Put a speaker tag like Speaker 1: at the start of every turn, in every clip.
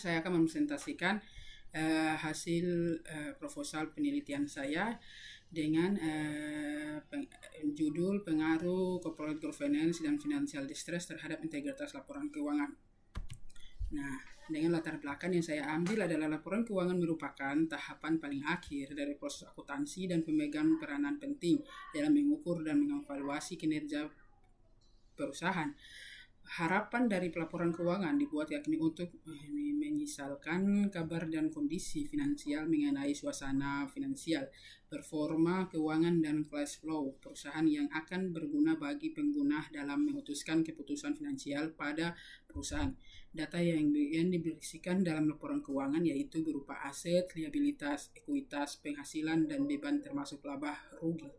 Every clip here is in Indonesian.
Speaker 1: saya akan mempresentasikan hasil proposal penelitian saya dengan judul pengaruh corporate governance dan financial distress terhadap integritas laporan keuangan. Nah, dengan latar belakang yang saya ambil adalah laporan keuangan merupakan tahapan paling akhir dari proses akuntansi dan pemegang peranan penting dalam mengukur dan mengevaluasi kinerja perusahaan. Harapan dari pelaporan keuangan dibuat yakni untuk menyisalkan kabar dan kondisi finansial mengenai suasana finansial, performa keuangan dan cash flow perusahaan yang akan berguna bagi pengguna dalam memutuskan keputusan finansial pada perusahaan. Data yang diberisikan dalam laporan keuangan yaitu berupa aset, liabilitas, ekuitas, penghasilan, dan beban termasuk laba rugi.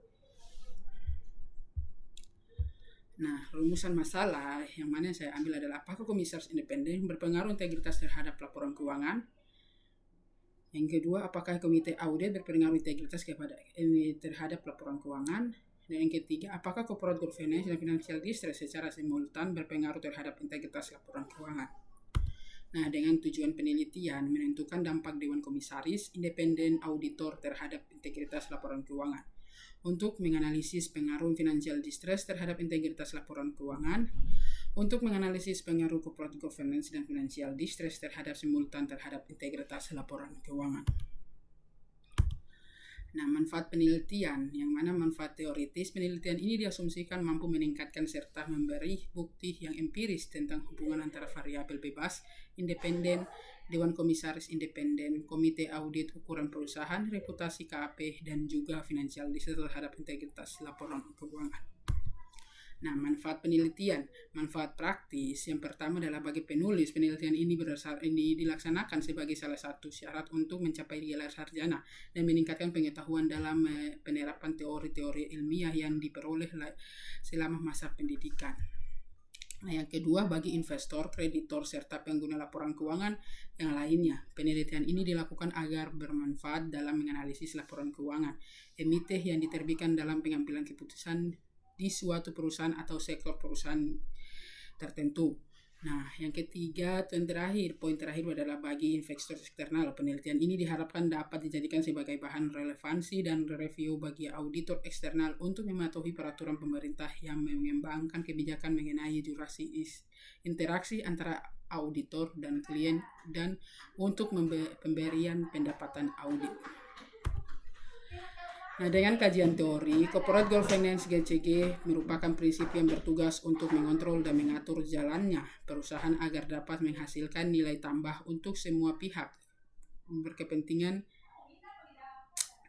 Speaker 1: Nah, rumusan masalah yang mana saya ambil adalah apakah komisaris independen berpengaruh integritas terhadap laporan keuangan? Yang kedua, apakah komite audit berpengaruh integritas terhadap laporan keuangan? Dan yang ketiga, apakah corporate governance dan financial distress secara simultan berpengaruh terhadap integritas laporan keuangan? Nah, dengan tujuan penelitian menentukan dampak Dewan Komisaris Independen Auditor terhadap integritas laporan keuangan. Untuk menganalisis pengaruh financial distress terhadap integritas laporan keuangan, untuk menganalisis pengaruh corporate governance dan financial distress terhadap simultan terhadap integritas laporan keuangan. Nah, manfaat penelitian, yang mana manfaat teoritis penelitian ini diasumsikan mampu meningkatkan serta memberi bukti yang empiris tentang hubungan antara variabel bebas, independen, Dewan Komisaris Independen, Komite Audit Ukuran Perusahaan, reputasi KAP, dan juga financial distress terhadap integritas laporan keuangan. Nah, manfaat penelitian, manfaat praktis. Yang pertama adalah bagi penulis, penelitian ini dilaksanakan sebagai salah satu syarat untuk mencapai gelar sarjana dan meningkatkan pengetahuan dalam penerapan teori-teori ilmiah yang diperoleh selama masa pendidikan. Nah, yang kedua, bagi investor, kreditor, serta pengguna laporan keuangan yang lainnya, penelitian ini dilakukan agar bermanfaat dalam menganalisis laporan keuangan emite yang diterbitkan dalam pengambilan keputusan di suatu perusahaan atau sektor perusahaan tertentu. Nah, yang ketiga, poin terakhir adalah bagi investor eksternal. Penelitian ini diharapkan dapat dijadikan sebagai bahan relevansi dan review bagi auditor eksternal untuk mematuhi peraturan pemerintah yang mengembangkan kebijakan mengenai durasi interaksi antara auditor dan klien dan untuk pemberian pendapatan audit. Nah, dengan kajian teori, corporate governance GCG merupakan prinsip yang bertugas untuk mengontrol dan mengatur jalannya perusahaan agar dapat menghasilkan nilai tambah untuk semua pihak berkepentingan.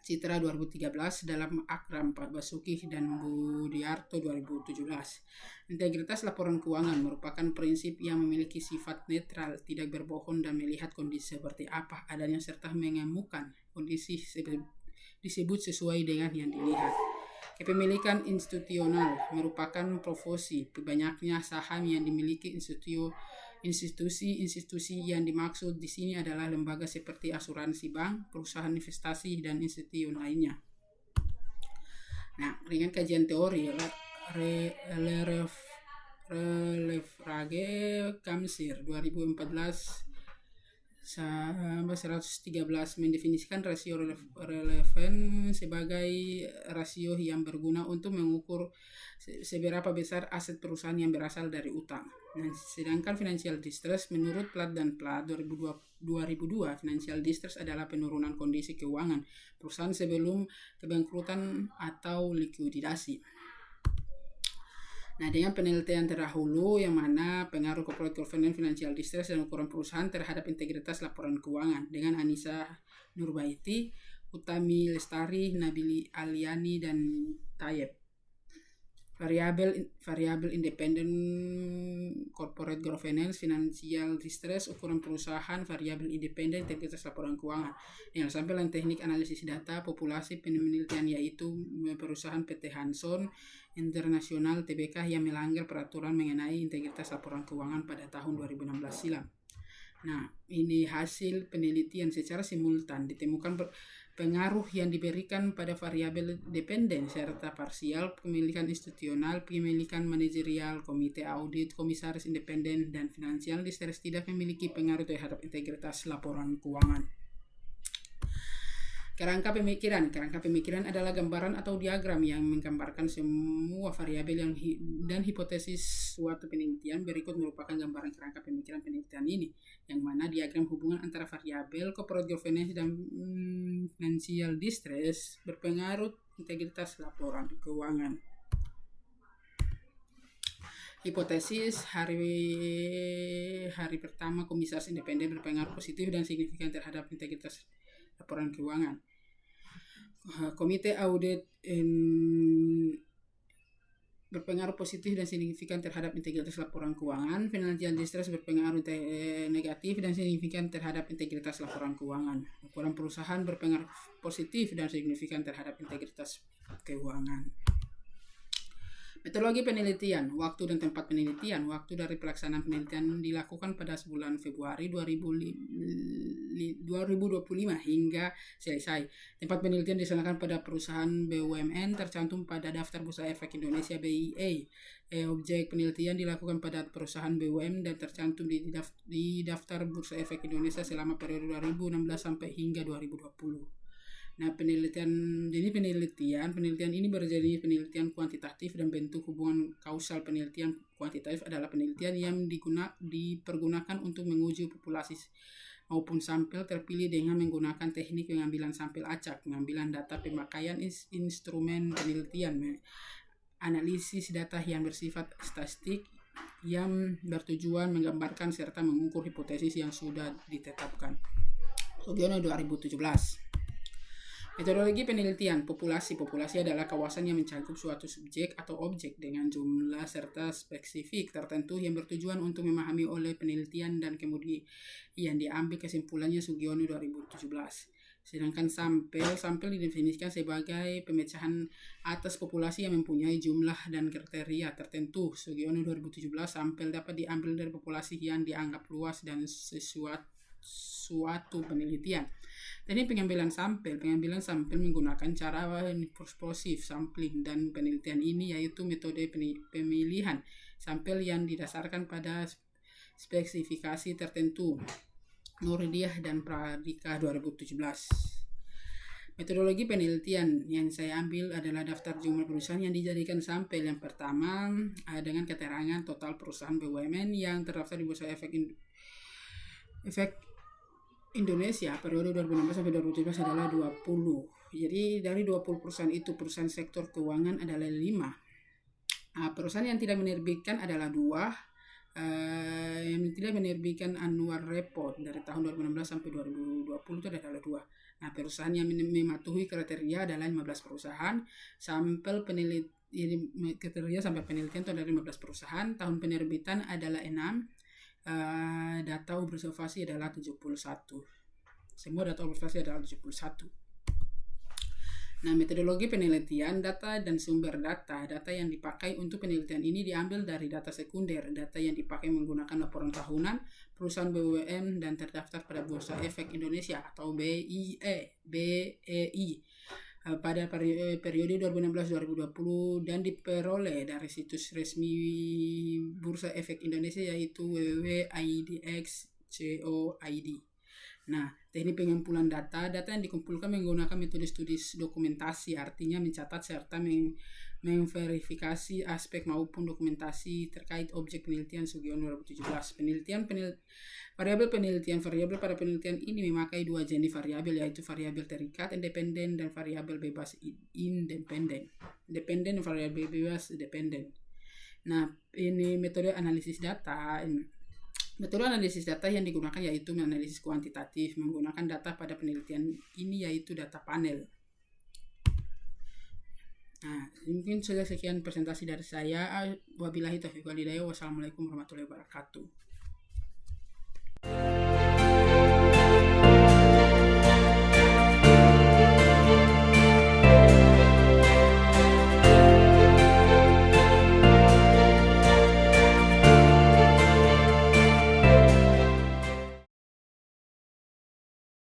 Speaker 1: Citra 2013 dalam Akram Pak Basuki dan Budiarto 2017. Integritas laporan keuangan merupakan prinsip yang memiliki sifat netral, tidak berbohong dan melihat kondisi seperti apa adanya serta mengemukan kondisi disebut sesuai dengan yang dilihat. Kepemilikan institusional merupakan proporsi banyaknya saham yang dimiliki institusi yang dimaksud di sini adalah lembaga seperti asuransi bank, perusahaan investasi, dan institusi lainnya. Nah, dengan kajian teori, Lefrage Kamsir 2014 113 mendefinisikan rasio relevan sebagai rasio yang berguna untuk mengukur seberapa besar aset perusahaan yang berasal dari utang. Nah, sedangkan financial distress menurut Platt dan Platt 2002, financial distress adalah penurunan kondisi keuangan perusahaan sebelum kebangkrutan atau likuidasi. Nah, dengan penelitian terdahulu yang mana pengaruh corporate governance, financial distress, dan ukuran perusahaan terhadap integritas laporan keuangan dengan Anissa Nurbaiti, Utami Lestari, Nabili Aliani, dan Tayeb. Variabel independen corporate governance, financial distress, ukuran perusahaan, variabel independen integritas laporan keuangan. Yang sampaian teknik analisis data populasi penelitian yaitu perusahaan PT Hanson Internasional Tbk yang melanggar peraturan mengenai integritas laporan keuangan pada tahun 2016 silam. Nah, ini hasil penelitian secara simultan ditemukan pengaruh yang diberikan pada variabel dependen serta parsial, pemilikan institusional, pemilikan manajerial, komite audit, komisaris independen, dan finansial distress tidak memiliki pengaruh terhadap integritas laporan keuangan. Kerangka pemikiran adalah gambaran atau diagram yang menggambarkan semua variabel dan hipotesis suatu penelitian. Berikut merupakan gambaran kerangka pemikiran penelitian ini, yang mana diagram hubungan antara variabel corporate governance dan financial distress berpengaruh integritas laporan keuangan. Hipotesis hari pertama komisaris independen berpengaruh positif dan signifikan terhadap integritas laporan keuangan. Komite audit berpengaruh positif dan signifikan terhadap integritas laporan keuangan. Financial distress berpengaruh negatif dan signifikan terhadap integritas laporan keuangan. Ukuran perusahaan berpengaruh positif dan signifikan terhadap integritas keuangan. Metodologi penelitian, waktu dan tempat penelitian. Waktu dari pelaksanaan penelitian dilakukan pada bulan Februari 2025 hingga selesai. Tempat penelitian dilaksanakan pada perusahaan BUMN tercantum pada Daftar Bursa Efek Indonesia BIA. Objek penelitian dilakukan pada perusahaan BUMN dan tercantum di Daftar Bursa Efek Indonesia selama periode 2016 sampai hingga 2020. Nah, penelitian ini berjenis penelitian kuantitatif dan bentuk hubungan kausal. Penelitian kuantitatif adalah penelitian yang dipergunakan untuk menguji populasi maupun sampel terpilih dengan menggunakan teknik pengambilan sampel acak, pengambilan data pemakaian instrumen penelitian, analisis data yang bersifat statistik yang bertujuan menggambarkan serta mengukur hipotesis yang sudah ditetapkan. Sugiono 2017. Metodologi penelitian populasi. Populasi adalah kawasan yang mencakup suatu subjek atau objek dengan jumlah serta spesifik tertentu yang bertujuan untuk memahami oleh penelitian dan kemudian yang diambil kesimpulannya. Sugiono 2017. Sedangkan sampel didefinisikan sebagai pemecahan atas populasi yang mempunyai jumlah dan kriteria tertentu. Sugiono 2017. Sampel dapat diambil dari populasi yang dianggap luas dan suatu penelitian. Teknik pengambilan sampel menggunakan cara posif sampling dan penelitian ini yaitu metode pemilihan sampel yang didasarkan pada spesifikasi tertentu. Nurdiah dan Pradika 2017. Metodologi penelitian yang saya ambil adalah daftar jumlah perusahaan yang dijadikan sampel. Yang pertama dengan keterangan total perusahaan BUMN yang terdaftar di Bursa Efek Indonesia periode 2016 sampai 2017 adalah 20. Jadi dari 20 perusahaan itu, perusahaan sektor keuangan adalah 5. Perusahaan yang tidak menerbitkan adalah 2. Yang tidak menerbitkan annual report dari tahun 2016 sampai 2020 itu adalah 2. Nah, perusahaan yang mematuhi kriteria adalah 15 perusahaan. Sampel kriteria sampai penelitian itu adalah 15 perusahaan. Tahun penerbitan adalah 6. Data observasi adalah 71. Semua data observasi adalah 71. Nah, metodologi penelitian, data dan sumber data. Data yang dipakai untuk penelitian ini diambil dari data sekunder. Data yang dipakai menggunakan laporan tahunan perusahaan BUMN dan terdaftar pada Bursa Efek Indonesia atau BEI pada periode 2016-2020 dan diperoleh dari situs resmi Bursa Efek Indonesia yaitu www.idx.co.id. Nah, teknik pengumpulan data yang dikumpulkan menggunakan metode studi dokumentasi, artinya mencatat serta memverifikasi aspek maupun dokumentasi terkait objek penelitian. Sugiono 2017. Variabel pada penelitian ini memakai 2 jenis variabel, yaitu variabel terikat independen dan variabel bebas independen. Variabel bebas independen. Nah, ini metode analisis data. Metode analisis data yang digunakan yaitu analisis kuantitatif, menggunakan data pada penelitian ini yaitu data panel. Nah, mungkin sudah sekian presentasi dari saya. Wabillahi taufiq wal hidayah. Wassalamualaikum warahmatullahi wabarakatuh.